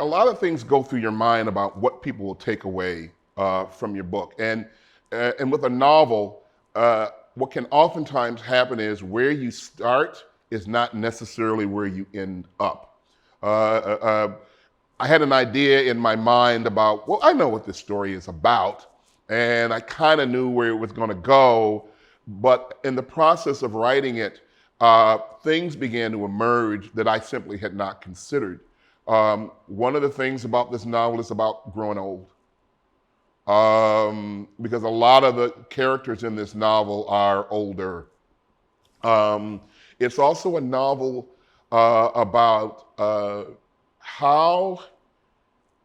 a lot of things go through your mind about what people will take away from your book. And with a novel, what can oftentimes happen is where you start is not necessarily where you end up. Uh, I had an idea in my mind about, well, I know what this story is about, and I kind of knew where it was going to go, but in the process of writing it, things began to emerge that I simply had not considered. One of the things about this novel is about growing old. Because a lot of the characters in this novel are older. It's also a novel about how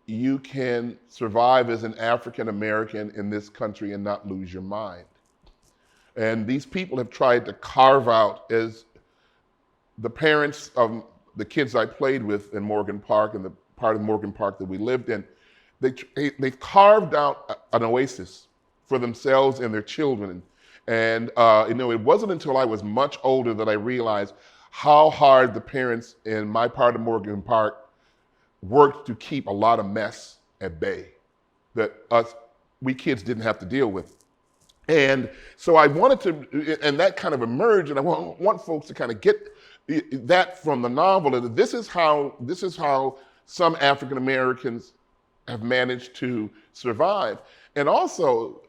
you can survive as an African American in this country and not lose your mind. And these people have tried to carve out, as the parents of the kids I played with in Morgan Park and the part of Morgan Park that we lived in, they've carved out an oasis for themselves and their children. And it wasn't until I was much older that I realized how hard the parents in my part of Morgan Park worked to keep a lot of mess at bay that we kids didn't have to deal with. And so I wanted to, and that kind of emerged, and I want folks to kind of get that from the novel. And this is how some African Americans have managed to survive. And also,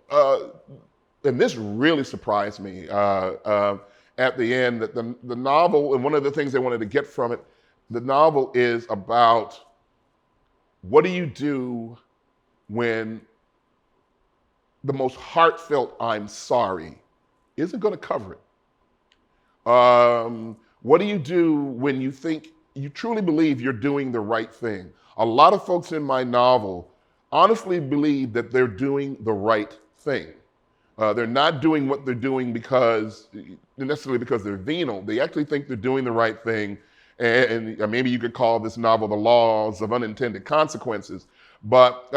and this really surprised me at the end, that the novel, and one of the things I wanted to get from it, the novel is about what do you do when the most heartfelt "I'm sorry" isn't going to cover it? What do you do when you think, you truly believe you're doing the right thing? A lot of folks in my novel honestly believe that they're doing the right thing. They're not doing what they're doing necessarily because they're venal. They actually think they're doing the right thing. And maybe you could call this novel The Laws of Unintended Consequences. But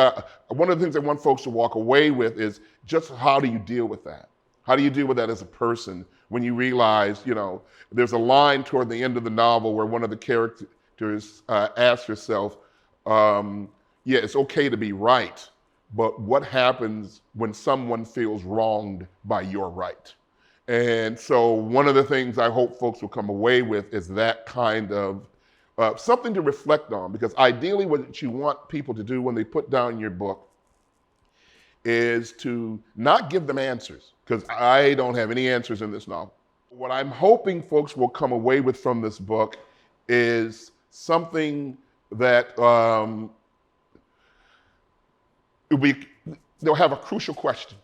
one of the things I want folks to walk away with is just how do you deal with that? How do you deal with that as a person when you realize, there's a line toward the end of the novel where one of the characters asks herself, yeah, it's okay to be right, but what happens when someone feels wronged by your right? And so one of the things I hope folks will come away with is that kind of something to reflect on, because ideally what you want people to do when they put down your book is to not give them answers, because I don't have any answers in this novel. What I'm hoping folks will come away with from this book is something that they'll have a crucial question.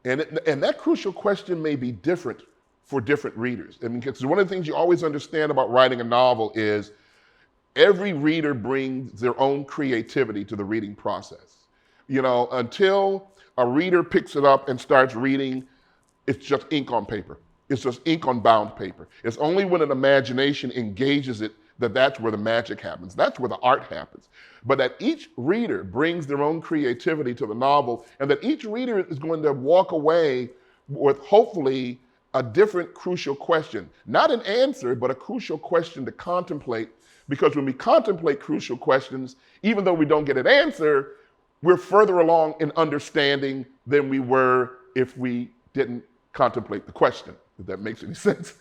And that crucial question may be different for different readers. I mean, because one of the things you always understand about writing a novel is every reader brings their own creativity to the reading process. Until a reader picks it up and starts reading, it's just ink on paper. It's just ink on bound paper. It's only when an imagination engages it that's where the magic happens. That's where the art happens. But that each reader brings their own creativity to the novel, and that each reader is going to walk away with hopefully a different crucial question. Not an answer, but a crucial question to contemplate. Because when we contemplate crucial questions, even though we don't get an answer, we're further along in understanding than we were if we didn't contemplate the question, if that makes any sense.